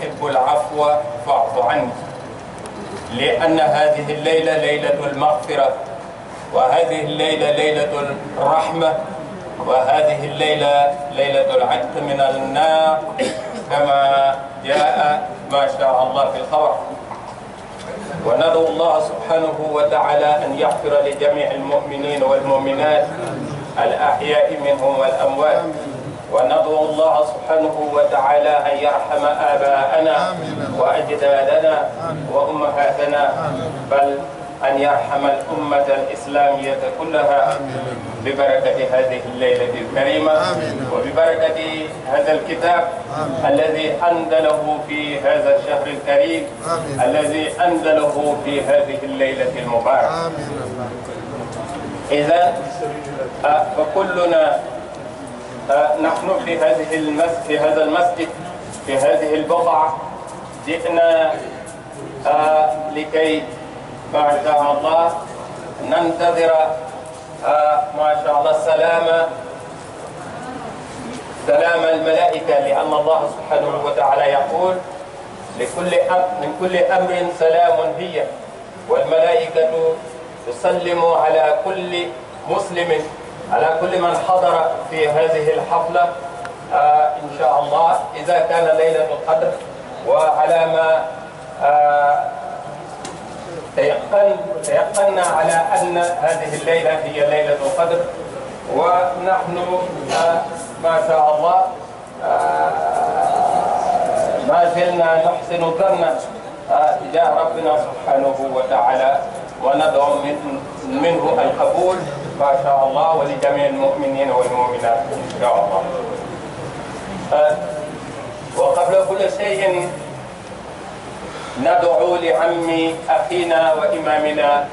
تحب العفو فاعف عني، لأن هذه الليلة ليلة المغفرة، وهذه الليلة ليلة الرحمة، وهذه الليلة ليلة العتق من النار كما جاء ما شاء الله في الخبر. وندعو الله سبحانه وتعالى أن يغفر لجميع المؤمنين والمؤمنات الأحياء منهم والأموات، وندعو الله سبحانه وتعالى أن يرحم آباءنا وأجدادنا وأمهاتنا، بل أن يرحم الأمة الإسلامية كلها ببركة هذه الليلة الكريمة وببركة هذا الكتاب الذي أنزله في هذا الشهر الكريم الذي أنزله في هذه الليلة المباركة. إذا فكلنا نحن في هذا المسجد في هذه البقعة جئنا لكي ما شاء الله ننتظر ما شاء الله سلام الملائكة، لأن الله سبحانه وتعالى يقول من كل أمر سلام هي، والملائكة تسلم على كل مسلم، على كل من حضر في هذه الحفلة إن شاء الله إذا كان ليلة القدر، وعلى ما تيقنا على أن هذه الليلة هي ليلة القدر، ونحن ما شاء الله ما زلنا نحسن الظن تجاه ربنا سبحانه وتعالى، وندعو منه القبول ما شاء الله ولجميع المؤمنين والمؤمنات إن شاء الله. وقبل كل شيء ندعو لعم أخينا وإمامنا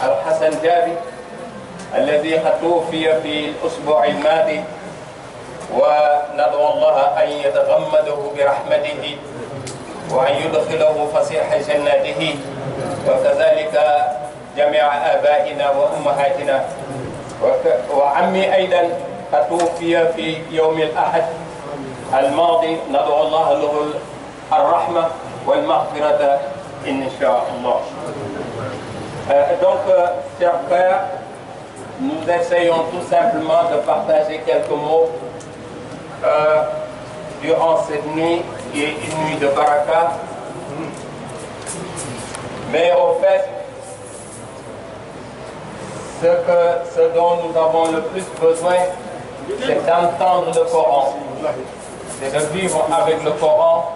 الحسن جابي الذي قد توفي في الأسبوع الماضي، وندعو الله أن يتغمده برحمته وأن يدخله فسيح جناته، وكذلك جميع آبائنا وأمهاتنا. وعمي أيضا قد توفي في يوم الأحد الماضي، ندعو الله له الرحمة والمغفرة إن شاء الله. Donc, chers frères, nous essayons tout simplement de partager quelques mots durant cette nuit qui est une nuit de baraka. Mais au fait, ce dont nous avons le plus besoin, c'est d'entendre le Coran, c'est de vivre avec le Coran,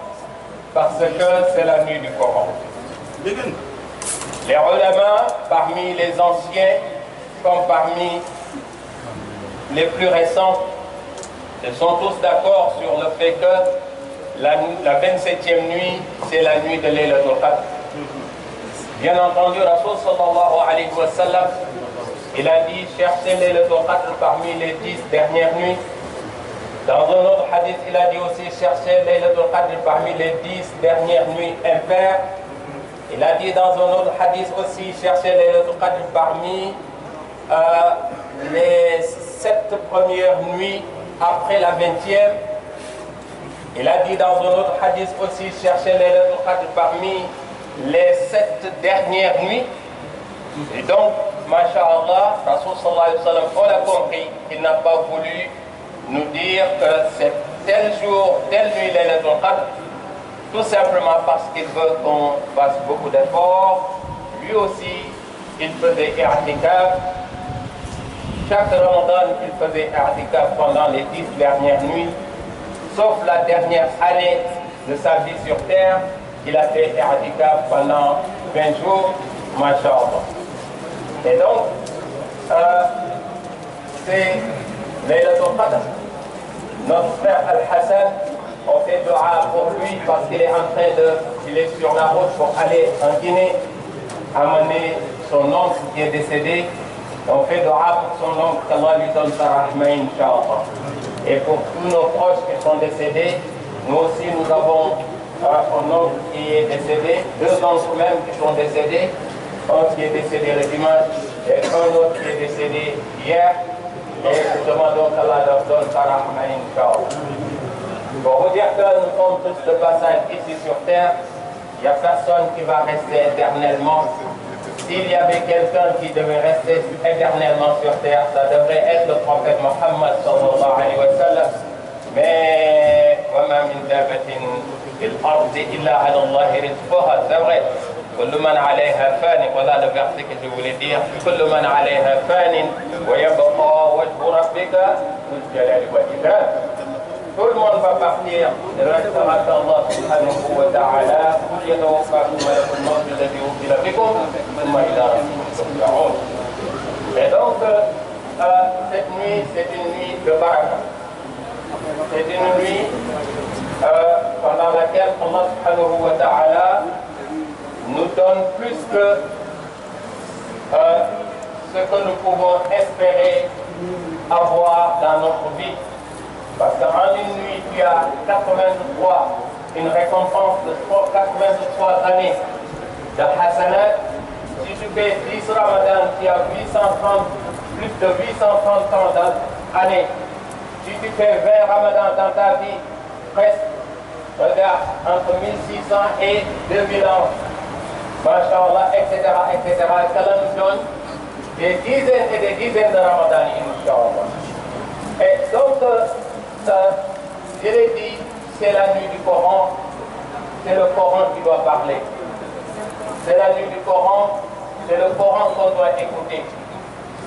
parce que c'est la nuit du Coran. Les ulama, parmi les anciens comme parmi les plus récents, ils sont tous d'accord sur le fait que la 27e nuit, c'est la nuit de Laylatul Qadr. Bien entendu, Rasul sallallahu alayhi wa sallam, il a dit cherchez Laylatul Qadr parmi les 10 dernières nuits. Dans un autre hadith, il a dit aussi cherchez Laylatul Qadr parmi les 10 dernières nuits impaires. Il a dit dans un autre hadith aussi cherchez Laylatul Qadr parmi les 7 premières nuits après la 20e. Il a dit dans un autre hadith aussi cherchez Laylatul Qadr parmi les 7 dernières nuits. Et donc, masha'Allah, Rasul sallallahu alayhi wa sallam, on a compris qu'il n'a pas voulu nous dire que c'est tel jour, telle nuit Laylatul Qadr, tout simplement parce qu'il veut qu'on fasse beaucoup d'efforts. Lui aussi, il faisait i'tikaf. Chaque Ramadan, il faisait i'tikaf pendant les 10 dernières nuits, sauf la dernière année de sa vie sur terre, il a fait i'tikaf pendant 20 jours, masha'Allah. Et donc, c'est Laylatul Qadr. Notre frère Al-Hassan, on fait dua pour lui parce qu'il est en train il est sur la route pour aller en Guinée, amener son oncle qui est décédé. On fait dua pour son oncle, qu'Allah lui donne sa rahma, Inch'Allah. Et pour tous nos proches qui sont décédés, nous aussi nous avons un oncle qui est décédé, 2 oncles même qui sont décédés, un qui est décédé le dimanche et un autre qui est décédé hier. Et nous demandons qu'Allah leur donne sa rahma, Inch'Allah. Pour vous dire que nous sommes tous de passage ici sur terre, il n'y a personne qui va rester éternellement. S'il y avait quelqu'un qui devait rester éternellement sur terre, ça devrait être le prophète Mohammed sallallahu alayhi wa sallam. Mais وَمَا مِنْ دَابَّةٍ فِي الْأَرْضِ إِلَّا عَلَى اللَّهِ رِزْقُهَا. C'est vrai. كل من عليها فان. Voilà le verset que je voulais dire. كل من عليها فان ويبقى وجه ربك ذو الجلال والإكرام. Tout le monde va partir. Il restera qu'Allah subhanahu wa ta'ala. قل يتوفاكم ملك الموت الذي وكل بكم ثم إلى ربكم ترجعون. Et donc cette nuit, c'est une nuit de baraka. C'est une nuit pendant laquelle Allah subhanahu wa ta'ala nous donne plus que ce que nous pouvons espérer avoir dans notre vie. Parce qu'en une nuit, tu as 83, une récompense de 83 années de hasanat. Si tu fais 10 Ramadan, tu as 830, plus de 830 ans d'années. Si tu fais 20 Ramadan dans ta vie, presque, regarde, entre 1600 et 2000 ans. Masha'Allah, etc., etc. Qu'Allah nous donne des dizaines et des dizaines de Ramadan, Inch'Allah. Et donc, je l'ai dit, c'est la nuit du Coran, c'est le Coran qui doit parler. C'est la nuit du Coran, c'est le Coran qu'on doit écouter.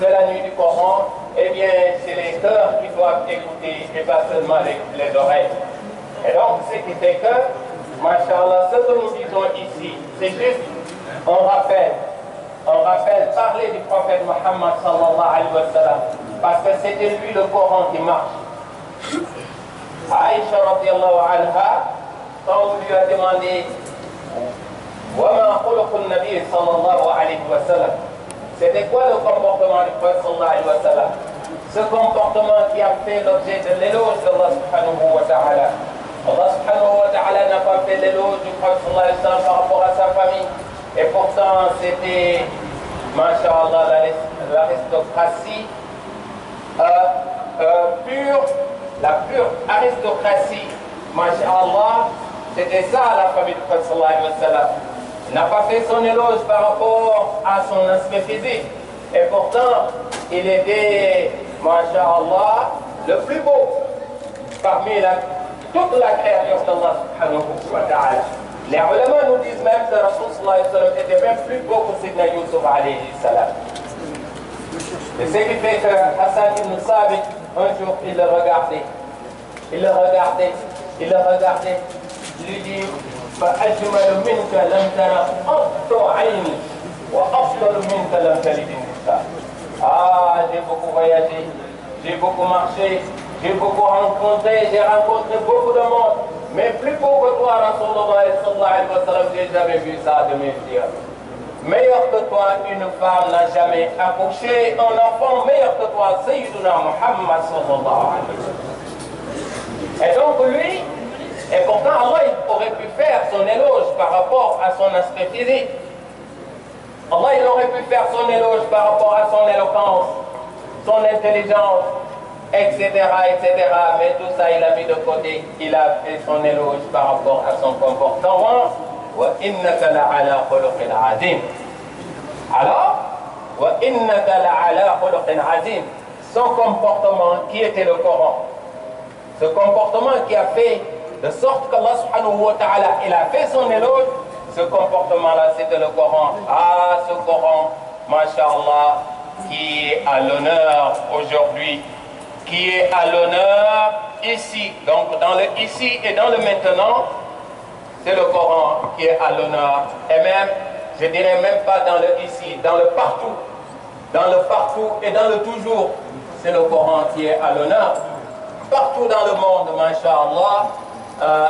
C'est la nuit du Coran, eh bien, c'est les cœurs qui doivent écouter et pas seulement les oreilles. Et donc, ce qui fait que, Masha'Allah, ce que nous disons ici, c'est juste on rappelle parler du prophète Mohammed sallallahu alayhi wa sallam, parce que c'était lui le Coran qui marche. Aïcha radiallahu anha, quand on lui a demandé Wama khuluqun nabi sallallahu alayhi wa sallam, c'était quoi le comportement du prophète sallallahu alayhi wa sallam? Ce comportement qui a fait l'objet de l'éloge d'Allah subhanahu wa ta'ala. Allah subhanahu wa ta'ala n'a pas fait l'éloge du prophète sallallahu alayhi wa sallam par rapport à sa famille. Et pourtant, c'était, masha'Allah, l'aristocratie pure, la pure aristocratie, masha'Allah, c'était ça la famille du prophète sallallahu alayhi wa sallam. Il n'a pas fait son éloge par rapport à son aspect physique. Et pourtant, il était, masha'Allah, le plus beau parmi toute la créature d'Allah subhanahu wa ta'ala. Les ulama nous disent même que Rasul sallallahu alayhi wa sallam était même plus beau que Sidna Yusuf alayhi salam. Et ce qui fait que Hassan ibn Sabit, un jour, il le regardait. Il lui dit فأجمل منك لم تر قط عيني وأفضل منك لم تلد النساء. Ah, j'ai beaucoup voyagé, j'ai beaucoup marché, j'ai beaucoup rencontré, j'ai rencontré beaucoup de monde. Mais plus beau que toi, Rasulullah sallallahu alayhi wa sallam, j'ai jamais vu ça de mes yeux. Meilleur que toi, une femme n'a jamais accouché. Un enfant meilleur que toi, Sayyiduna Muhammad sallallahu alayhi wa sallam. Et donc lui, et pourtant Allah il aurait pu faire son éloge par rapport à son aspect physique. Allah il aurait pu faire son éloge par rapport à son éloquence, son intelligence, etc., etc. Mais tout ça, il a mis de côté. Il a fait son éloge par rapport à son comportement. وَإِنَّكَ لَعَلَى خُلُقٍ عَظِيمٍ. Alors, وَإِنَّكَ لَعَلَى خُلُقٍ عَظِيمٍ. Son comportement qui était le Coran. Ce comportement qui a fait de sorte qu'Allah subhanahu wa ta'ala, il a fait son éloge. Ce comportement-là, c'était le Coran. Ah, ce Coran, masha'Allah, qui est à l'honneur aujourd'hui, qui est à l'honneur ici, donc dans le ici et dans le maintenant, c'est le Coran qui est à l'honneur. Et même, je dirais même pas dans le ici, dans le partout et dans le toujours, c'est le Coran qui est à l'honneur. Partout dans le monde, masha'Allah,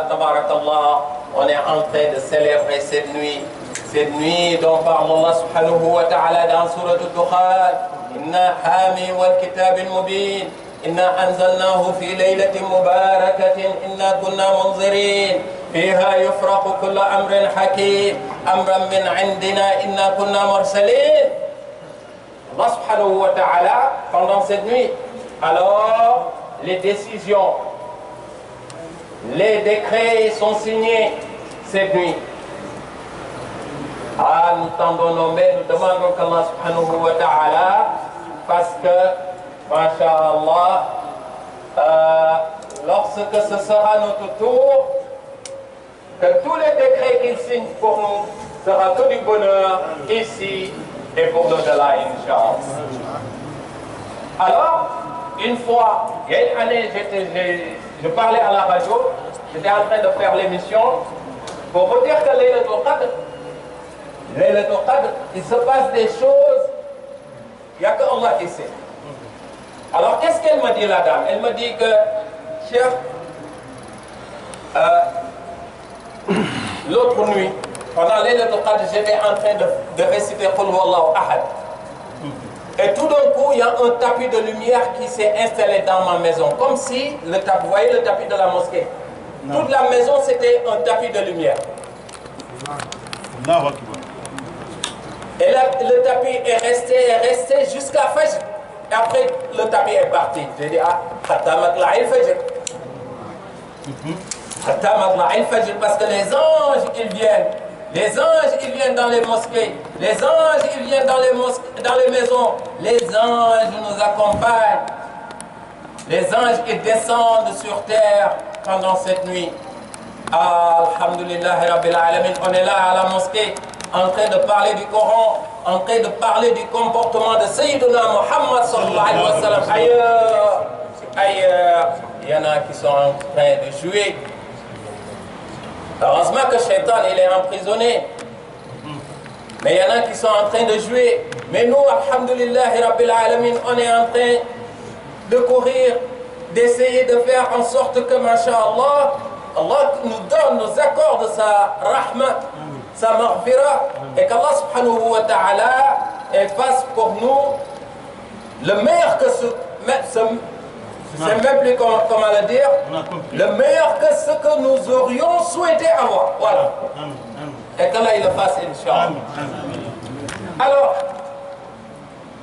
tabarakallah, on est en train de célébrer cette nuit dont parle Allah subhanahu wa ta'ala dans Surah Al-Dukhan. Inna hami wal kitab al-mubin. إنا أنزلناه في ليلة مباركة إنا كنا منذرين فيها يفرق كل أمر حكيم أمرا من عندنا إنا كنا مرسلين. Allah subhanahu wa ta'ala, pendant cette nuit, alors les décisions les décrets sont signés cette nuit. Ah, nous tendons nos mains, nous demandons qu'Allah subhanahu wa ta'ala parce que, masha'Allah, lorsque ce sera notre tour, que tous les décrets qu'il signe pour nous sera que du bonheur ici et pour l'au-delà, Inch'Allah. Alors, une fois, il y a une année, je parlais à la radio, j'étais en train de faire l'émission pour vous dire que Laylatul Qadr, il se passe des choses, il n'y a que Allah qui sait. Alors, qu'est-ce qu'elle me dit, la dame? Elle me dit que, chef, l'autre nuit, pendant Laylatul Qadr, j'étais en train de réciter Qul Huwallahu Ahad. Et tout d'un coup, il y a un tapis de lumière qui s'est installé dans ma maison. Comme si, le tapis, vous voyez le tapis de la mosquée? Non. Toute la maison, c'était un tapis de lumière. Et là, le tapis est resté jusqu'à Fajr. Et après, le tapis est parti. J'ai dit, ah, parce que les anges, ils viennent. Les anges, ils viennent dans les mosquées. Les anges, ils viennent dans les maisons. Les anges nous accompagnent. Les anges, ils descendent sur terre pendant cette nuit. Alhamdulillah Rabbil Alamin. On est là à la mosquée, en train de parler du Coran, en train de parler du comportement de Sayyiduna Muhammad sallallahu alayhi wa sallam. Ailleurs, il y en a qui sont en train de jouer. Heureusement que Shaitan, il est emprisonné. Mais il y en a qui sont en train de jouer. Mais nous, alhamdulillah, Rabbil Alamin, on est en train de courir, d'essayer de faire en sorte que, masha'Allah, Allah nous donne, nous accorde sa rahma, sa maghfira, et qu'Allah subhanahu wa ta'ala fasse pour nous le meilleur que c'est même plus comment le dire, le meilleur que ce que nous aurions souhaité avoir. Voilà. Et qu'Allah il le fasse, Inch'Allah. Alors,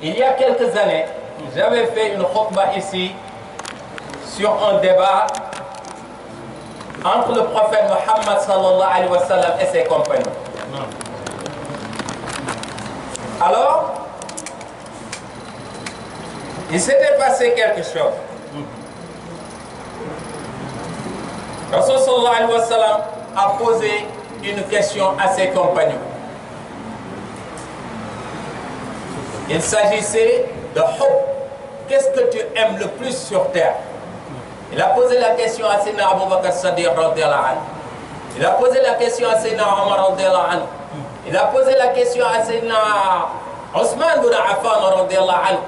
il y a quelques années, j'avais fait une khutbah ici sur un débat entre le prophète Muhammad sallallahu alayhi wa sallam et ses compagnons. Alors, il s'était passé quelque chose. Rasul sallallahu alayhi wa sallam a posé une question à ses compagnons. Il s'agissait de Hub. Qu'est-ce que tu aimes le plus sur terre? Il a posé la question à Sayyidina Abu Bakr Siddiq radiyallahu anhu. Il a posé la question à Sayyidina Omar radiyallahu anhu. Il a posé la question à Sayyidina Ousmane bin Affan radiyallahu anhu.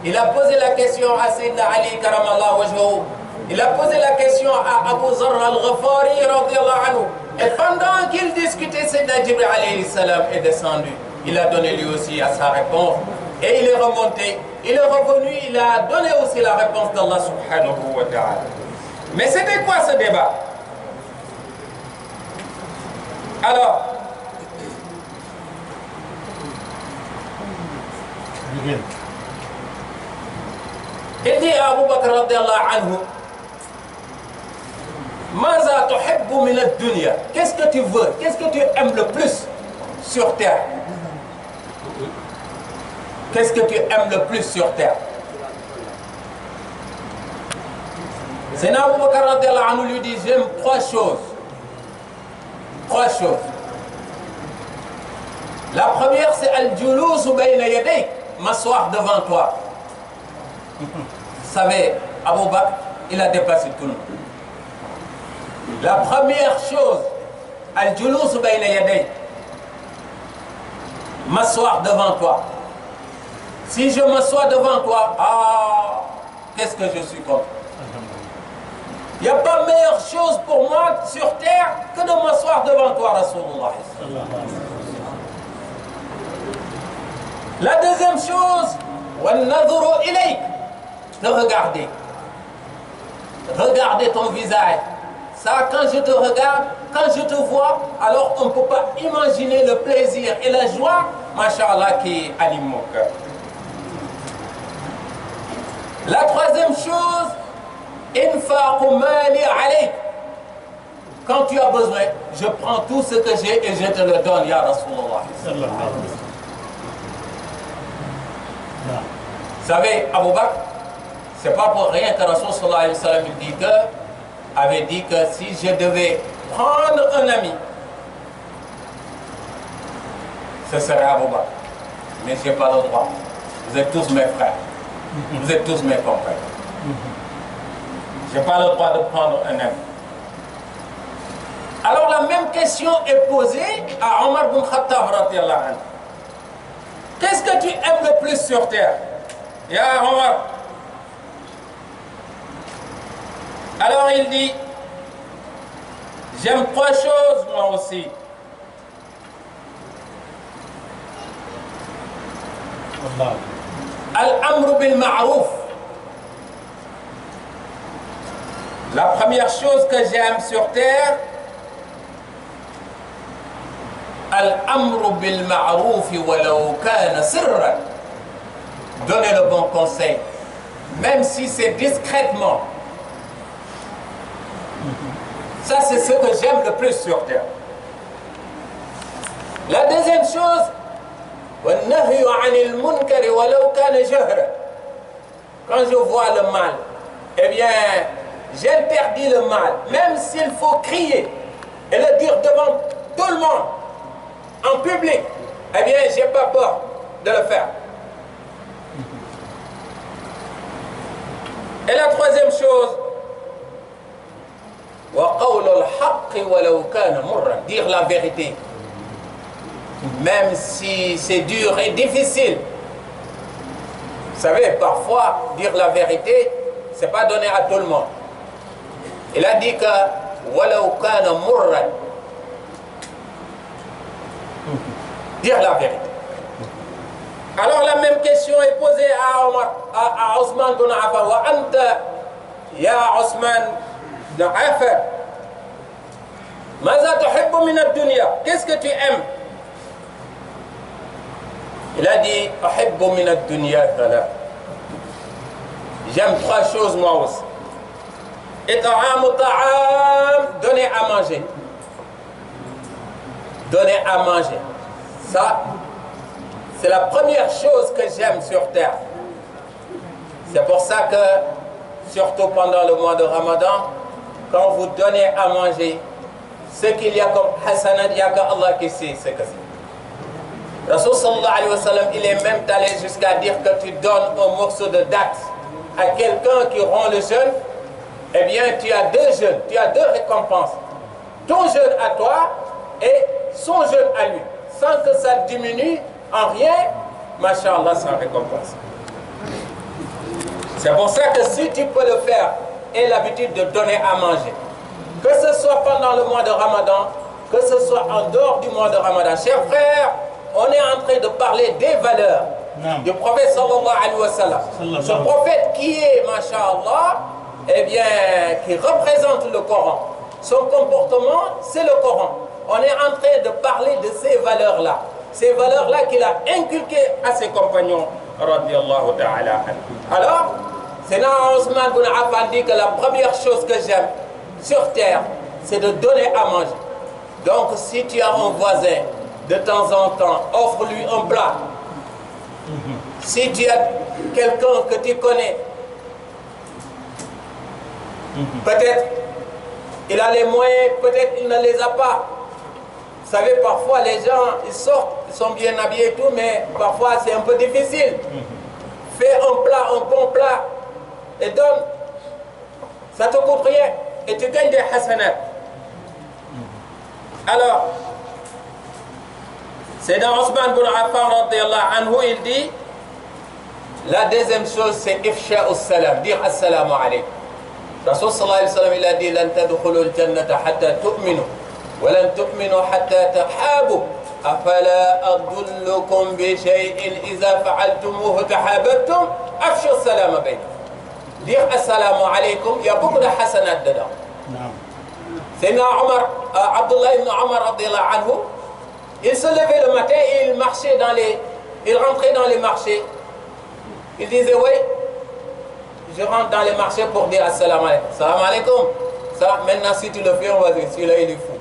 Il a posé la question à Sayyidina Ali karamallahu wajhahu. Il a posé la question à Abu Zarr al-Ghafari radiyallahu anhu. Et pendant qu'il discutait, Sayyidina Jibril alayhi salam est descendu. Il a donné lui aussi à sa réponse. Et il est remonté, il est revenu, il a donné aussi la réponse d'Allah subhanahu wa ta'ala. Mais c'était quoi ce débat? Alors, il dit à Abu Bakr radiyallahu anhu, Maza tuhibbu min ad-dunya? Qu'est-ce que tu veux? Qu'est-ce que tu aimes le plus sur terre? Qu'est-ce que tu aimes le plus sur terre? Sayyidina Abu Bakr radiyallahu anhu lui dit, j'aime trois choses. Trois choses. La première, c'est al-julus bayna yaday, m'asseoir devant toi. Vous savez, Abu Bakr, il a dépassé tout le monde. La première chose, al-julus bayna yaday, m'asseoir devant toi. Si je m'assois devant toi, qu'est-ce que je suis contre? Il n'y a pas meilleure chose pour moi sur terre que de m'asseoir devant toi, Rasulullah. La deuxième chose, de regarder. Regarder ton visage. Ça, quand je te regarde, quand je te vois, alors on ne peut pas imaginer le plaisir et la joie, masha'Allah, qui anime mon cœur. La troisième chose, infaqu mali alayk, quand tu as besoin, je prends tout ce que j'ai et je te le donne, ya Rasulullah. Vous savez, Abu Bakr, c'est pas pour rien que Rasul sallallahu alayhi wa sallam avait dit que si je devais prendre un ami, ce serait Abu Bakr. Mais je n'ai pas le droit. Vous êtes tous mes frères. Vous êtes tous mes compagnes. Je n'ai pas le droit de prendre un ami. Alors la même question est posée à Omar bin Khattab radiyallahu anhu. Qu'est-ce que tu aimes le plus sur terre? Ya Omar. Alors il dit, j'aime trois choses moi aussi. Al-amru bil ma'rouf. La première chose que j'aime sur terre, Al-amru bil ma'rouf walau kana sirran. Donner le bon conseil, même si c'est discrètement. Ça, c'est ce que j'aime le plus sur terre. La deuxième chose, quand je vois le mal, eh bien, j'interdis le mal, même s'il faut crier et le dire devant tout le monde, en public, eh bien, je n'ai pas peur de le faire. Et la troisième chose, dire la vérité, même si c'est dur et difficile. Vous savez, parfois, dire la vérité, c'est pas donné à tout le monde. Il a dit que dire la vérité. Alors la même question est posée à Ousmane bin Affan. Wa anta, ya Ousmane bin Affan, maza tuhibbu min ad-dunya? Qu'est-ce que tu aimes? Il a dit, uhibbu min ad-dunya thalatha. J'aime trois choses moi aussi. It'amu ta'am, donner à manger. Donner à manger. Ça, c'est la première chose que j'aime sur terre. C'est pour ça que, surtout pendant le mois de Ramadan, quand vous donnez à manger, ce qu'il y a comme hasanat, il n'y a qu'Allah qui sait ce que c'est. Rasul sallallahu alayhi wa sallam, il est même allé jusqu'à dire que tu donnes un morceau de date à quelqu'un qui rend le jeûne, eh bien tu as deux jeûnes, tu as deux récompenses. Ton jeûne à toi et son jeûne à lui, sans que ça diminue en rien, masha'Allah, sans récompense. C'est pour ça que si tu peux le faire, et l'habitude de donner à manger, que ce soit pendant le mois de Ramadan, que ce soit en dehors du mois de Ramadan. Chers frères, on est en train de parler des valeurs du prophète sallallahu alayhi wa sallam. Ce prophète qui est, masha'Allah, eh bien, qui représente le Coran. Son comportement, c'est le Coran. On est en train de parler de ces valeurs-là. Ces valeurs-là qu'il a inculquées à ses compagnons, radiyallahu ta'ala. Alors, Sénat Ousmane bin Affan dit que la première chose que j'aime sur terre, c'est de donner à manger. Donc, si tu as un voisin, de temps en temps, offre-lui un plat. Si tu as quelqu'un que tu connais, peut-être il a les moyens, peut-être il ne les a pas. Vous savez, parfois les gens, ils sortent, ils sont bien habillés et tout, mais parfois c'est un peu difficile. Fais un plat, un bon plat, et donne. Ça te coûte rien, et tu gagnes des hasanats. Alors, c'est dans Ousmane bin Affan radiyallahu anhu, il dit, la deuxième chose c'est ifsha'u salam, dire assalamu alaykum. Rasul sallallahu alayhi wa sallam, il a dit, lan tadkhulu al-jannata hatta tu'minu, wa lan tu'minu hatta tahabu, afala adullukum bi shay'in idha fa'altumuhu tahabbtum, afshu as-salama baynakum. Dire assalamu alaykum, il y a beaucoup de hasanat dedans. C'est Abdullah ibn Omar radiyallahu anhu, il se levait le matin et il marchait il rentrait dans les marchés. Il disait, oui, je rentre dans les marchés pour dire assalamu alaikum. Assalamu alaikum. Ça, maintenant, si tu le fais, on va dire, celui-là, il est fou.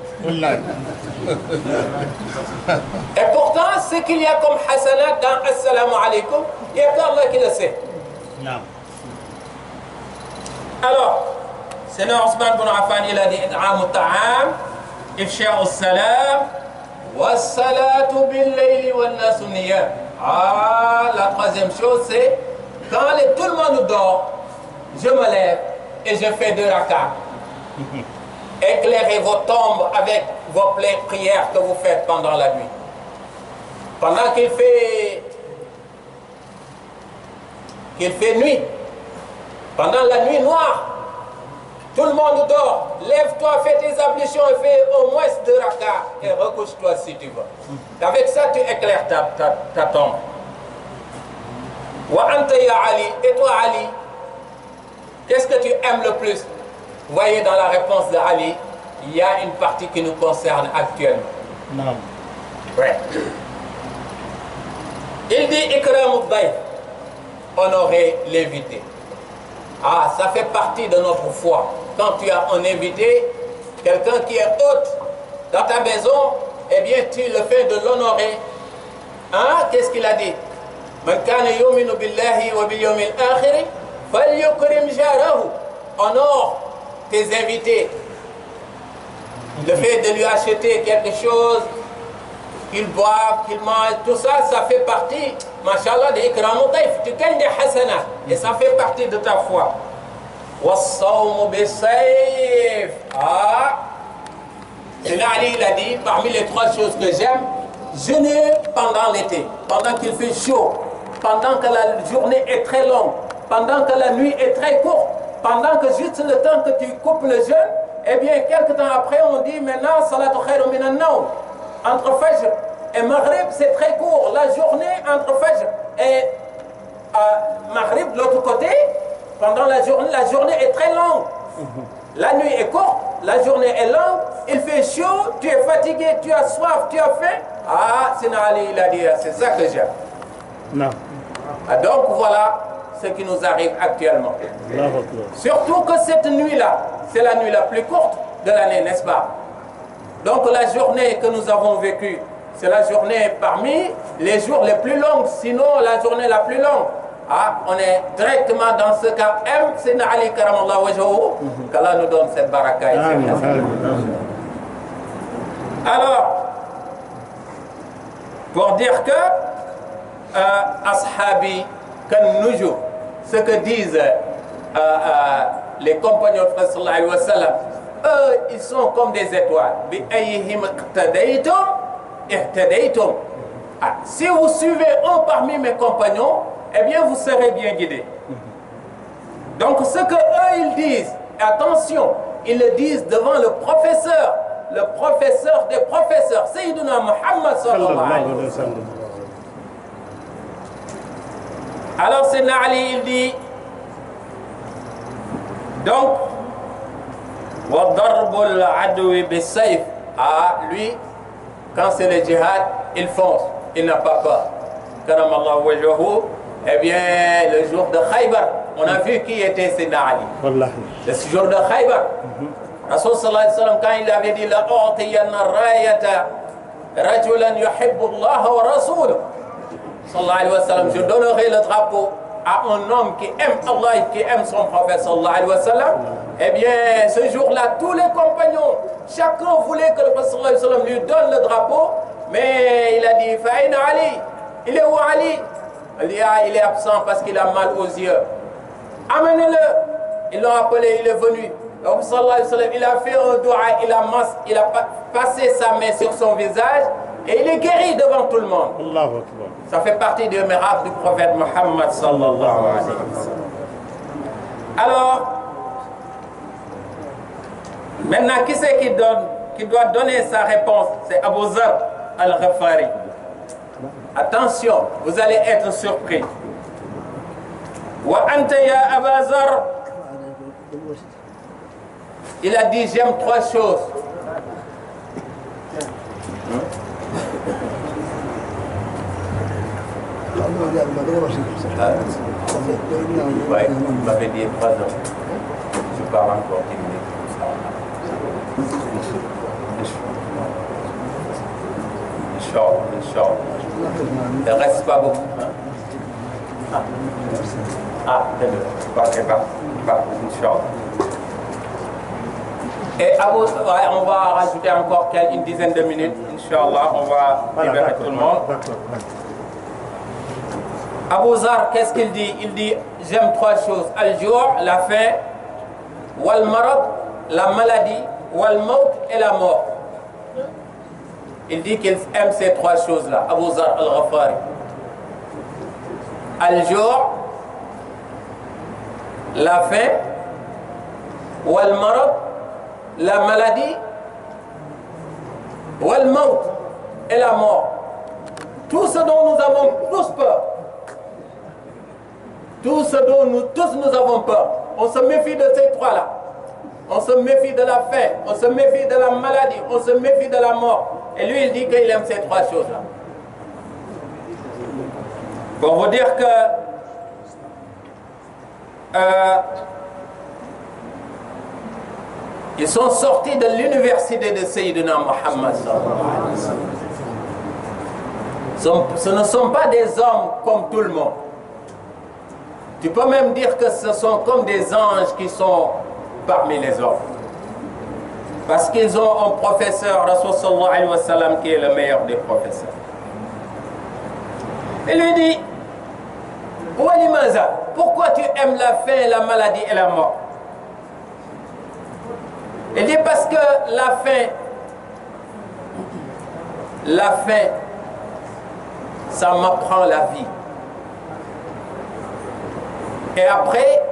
Et pourtant, ce qu'il y a comme hasanat dans Assalamu alaikum, il n'y a qu'Allah qui le sait. Non. Alors, c'est le Ousmane bin Affan, il a dit Id'am al-ta'am, ifsha al-salam, wa salatu bil-layli wa an-nas niyam. Ah, la troisième chose, c'est quand tout le monde dort, je me lève et je fais 2 rakats. Éclairez vos tombes avec vos prières que vous faites pendant la nuit. Pendant qu'il fait nuit, pendant la nuit noire, tout le monde dort. Lève-toi, fais tes ablutions et fais au moins 2 rakats et recouche-toi si tu veux. Avec ça, tu éclaires ta tombe. Wa anta ya Ali, et toi Ali, qu'est-ce que tu aimes le plus? Vous voyez dans la réponse de Ali, il y a une partie qui nous concerne actuellement. Non. Ouais. Il dit Ikram al-Dayf, honorer l'invité. Ah, ça fait partie de notre foi. Quand tu as un invité, quelqu'un qui est hôte dans ta maison, eh bien tu le fais de l'honorer. Hein? Qu'est-ce qu'il a dit? Man kana yu'minu billahi wa bil yawmil akhir falyukrim jarahu. Honore tes invités. Le fait de lui acheter quelque chose, qu'il boive, qu'il mange, tout ça, ça fait partie, mashallah, de Ikram al-Dayf. Tu gagnes des hasanat et ça fait partie de ta foi. Was-sawmu bis-sayf. Ah, c'est là Ali, il a dit, parmi les 3 choses que j'aime, jeûner pendant l'été, pendant qu'il fait chaud, pendant que la journée est très longue, pendant que la nuit est très courte, pendant que juste le temps que tu coupes le jeûne, eh bien, quelques temps après, on dit maintenant, salatu khayrun minan nawm. Entre Fajr et Maghrib, c'est très court. La journée entre Fajr et Maghrib, de l'autre côté, pendant la journée est très longue. La nuit est courte, la journée est longue, il fait chaud, tu es fatigué, tu as soif, tu as faim. Ah, Sina Ali, il a dit, c'est ça que j'aime. Non. Ah, donc voilà ce qui nous arrive actuellement. Surtout que cette nuit-là, c'est la nuit la plus courte de l'année, n'est-ce pas? Donc la journée que nous avons vécue, c'est la journée parmi les jours les plus longs, sinon la journée la plus longue. Ah, on est directement dans ce cas. C'est Ali Karamallah Wajhahu, qu'Allah nous donne cette baraka. Alors, pour dire que Ashabi kan nujum, ce que disent les compagnons de Prophète sallallahu alayhi wa sallam, eux, ils sont comme des étoiles. Bi ayyihim iqtadaytum ihtadaytum. Si vous suivez un parmi mes compagnons, eh bien vous serez bien guidés. Donc ce que eux ils disent, attention, ils le disent devant le professeur des professeurs, Sayyiduna Muhammad sallallahu alayhi wa sallam. Alors Sayyidina Ali il dit, donc wa darbul adwi bis-sayf. Ah, lui, quand c'est le djihad, il fonce, il n'a pas peur. Karamallahu wajhahu. Eh bien, le jour de Khaybar, on a vu qui était Sayyidina Ali. Le jour de Khaybar, Rasul sallallahu alayhi wa sallam, quand il avait dit la u'tiyanna rayata rajulan yuhibbu Allah wa rasuluhu, sallallahu alayhi wa sallam, je donnerai le drapeau à un homme qui aime Allah et qui aime son prophète sallallahu alayhi wa sallam. Eh bien, ce jour-là, tous les compagnons, chacun voulait que le prophète sallallahu alayhi wa sallam lui donne le drapeau, mais il a dit Fa'ina Ali, il est où Ali? Il dit, ah, il est absent parce qu'il a mal aux yeux. Amenez-le. Ils l'ont appelé, il est venu. Donc, sallallahu alayhi wa sallam, il a fait un dua, il a passé sa main sur son visage et il est guéri devant tout le monde. Allahu Akbar. Ça fait partie des miracles du prophète Muhammad sallallahu alayhi wa sallam. Alors, maintenant, qui c'est qui doit donner sa réponse? C'est Abu Zar al-Ghafari. Attention, vous allez être surpris. Wa anta ya Aba Zar. Il a dit j'aime 3 choses. Ouais, vous m'avez dit 3 ans. Je parle encore 10 minutes. Inch'Allah. Il ne reste pas beaucoup. Inch'Allah. Et on va rajouter encore une dizaine de minutes. Inch'Allah, on va libérer tout le monde. Abu Zar, qu'est-ce qu'il dit? Il dit, j'aime trois choses. Al-Ju', la faim, wal-marad, la maladie, wal-maut et la mort. Il dit qu'il aime ces trois choses-là. Abu Zar al-Ghafari. Al-Ju', la faim, wal-marad, la maladie, wal-maut et la mort. Tout ce dont nous avons tous peur. Tout ce dont nous avons peur. On se méfie de ces trois-là. On se méfie de la faim, on se méfie de la maladie, on se méfie de la mort. Et lui, il dit qu'il aime ces trois choses-là. Pour vous dire que ils sont sortis de l'université de Sayyidina Muhammad. Ce ne sont pas des hommes comme tout le monde. Tu peux même dire que ce sont comme des anges qui sont parmi les hommes. Parce qu'ils ont un professeur, Rasul sallallahu alayhi wa sallam, qui est le meilleur des professeurs. Il lui dit, Walimaza, pourquoi tu aimes la faim, la maladie et la mort? Il dit parce que la faim, ça m'apprend la vie. Et après,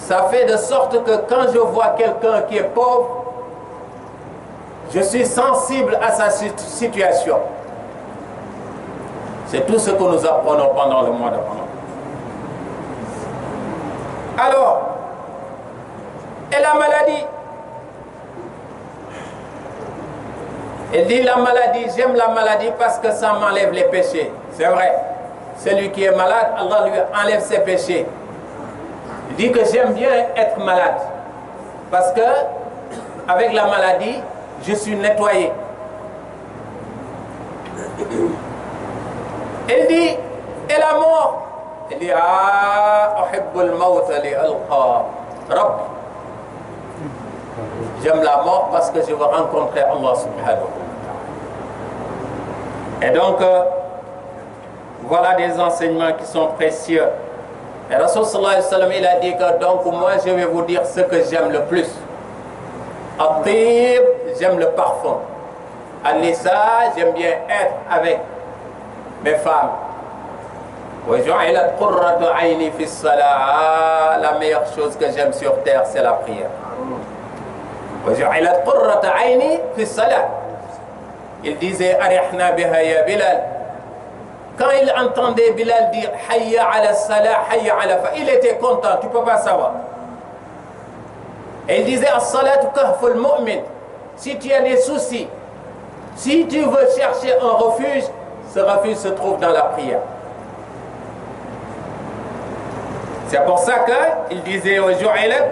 ça fait de sorte que quand je vois quelqu'un qui est pauvre, je suis sensible à sa situation. C'est tout ce que nous apprenons pendant le mois de Ramadan. Alors, et la maladie? Il dit la maladie, j'aime la maladie parce que ça m'enlève les péchés. C'est vrai. Celui qui est malade, Allah lui enlève ses péchés. Il dit que j'aime bien être malade. Parce que, avec la maladie, je suis nettoyé. Il dit, et la mort? Il dit, uhibbul mawta li alqa Rabbi. J'aime la mort parce que je veux rencontrer Allah subhanahu wa ta'ala. Et donc, voilà des enseignements qui sont précieux. Et Rasul sallallahu alayhi wa sallam, il a dit que donc moi je vais vous dire ce que j'aime le plus. At-tib, j'aime le parfum. An-nisa, j'aime bien être avec mes femmes. Wa ju'ilat qurratu ayni fi s-salah, la meilleure chose que j'aime sur terre, c'est la prière. Wa ju'ilat qurratu ayni fi s-salah. Il disait arihna biha ya Bilal. Quand il entendait Bilal dire hayya ala salah, hayya ala fa, il était content, tu ne peux pas savoir. Et il disait as-salatu kahful mu'min. Si tu as des soucis, si tu veux chercher un refuge, ce refuge se trouve dans la prière. C'est pour ça qu'il disait wa ju'ilat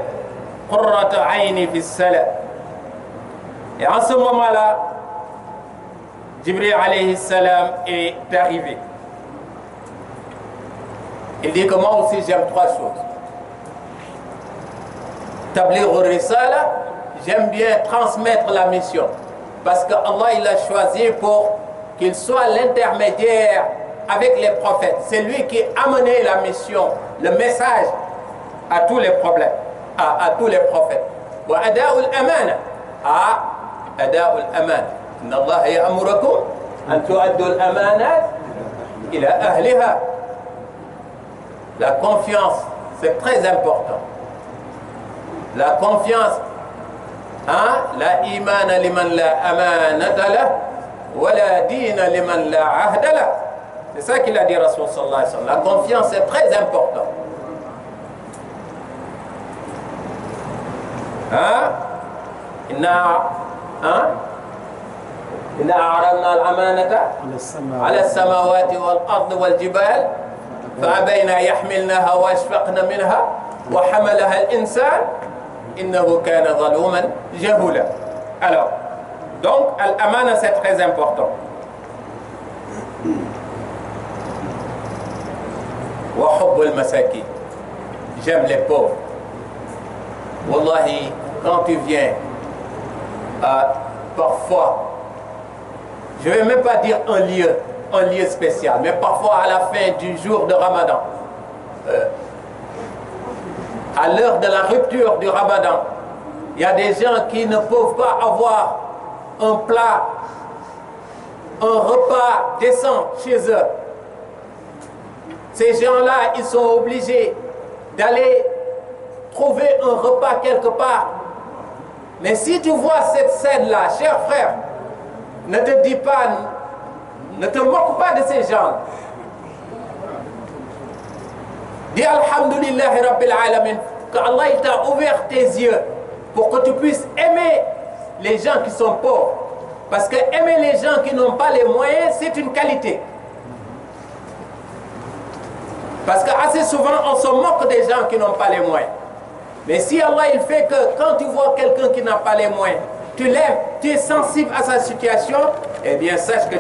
qurratu ayni fi salah. Et en ce moment-là, Jibril alayhi salam est arrivé. Il dit que moi aussi j'aime trois choses. Tabligh al-risala, j'aime bien transmettre la mission. Parce que Allah il a choisi pour qu'il soit l'intermédiaire avec les prophètes. C'est lui qui a amené la mission, le message à tous les problèmes, à tous les prophètes. Wa ada'ul amana, ada'ul amana. Inna Allah ya'murukum an tu'addu al-amanat ila ahliha. La confiance, c'est très important. La confiance, la imana liman la amanata lah, wa la dina liman la ahda lah. C'est ça qu'il a dit Rasul sallallahu alayhi wa sallam. La confiance est très importante. إنا عرضنا الأمانة على السماوات والأرض والجبال فأبين يحملنها وأشفقن منها وحملها الإنسان innahu kana zaluman jahula. Alors, donc, al-amana, c'est très important. Wa hubbul masakin. J'aime les pauvres. Wallahi, quand tu viens, parfois, je ne vais même pas dire un lieu spécial, mais parfois à la fin du jour de Ramadan, à l'heure de la rupture du Ramadan, il y a des gens qui ne peuvent pas avoir un plat, un repas décent chez eux. Ces gens-là, ils sont obligés d'aller trouver un repas quelque part. Mais si tu vois cette scène-là, cher frère, ne te dis pas, ne te moque pas de ces gens. Dis Alhamdulillahi Rabbil Alamin, qu'Allah t'a ouvert tes yeux pour que tu puisses aimer les gens qui sont pauvres. Parce que aimer les gens qui n'ont pas les moyens, c'est une qualité. Parce que assez souvent, on se moque des gens qui n'ont pas les moyens. Mais si Allah il fait que quand tu vois quelqu'un qui n'a pas les moyens, tu l'aimes, tu es sensible à sa situation, eh bien sache que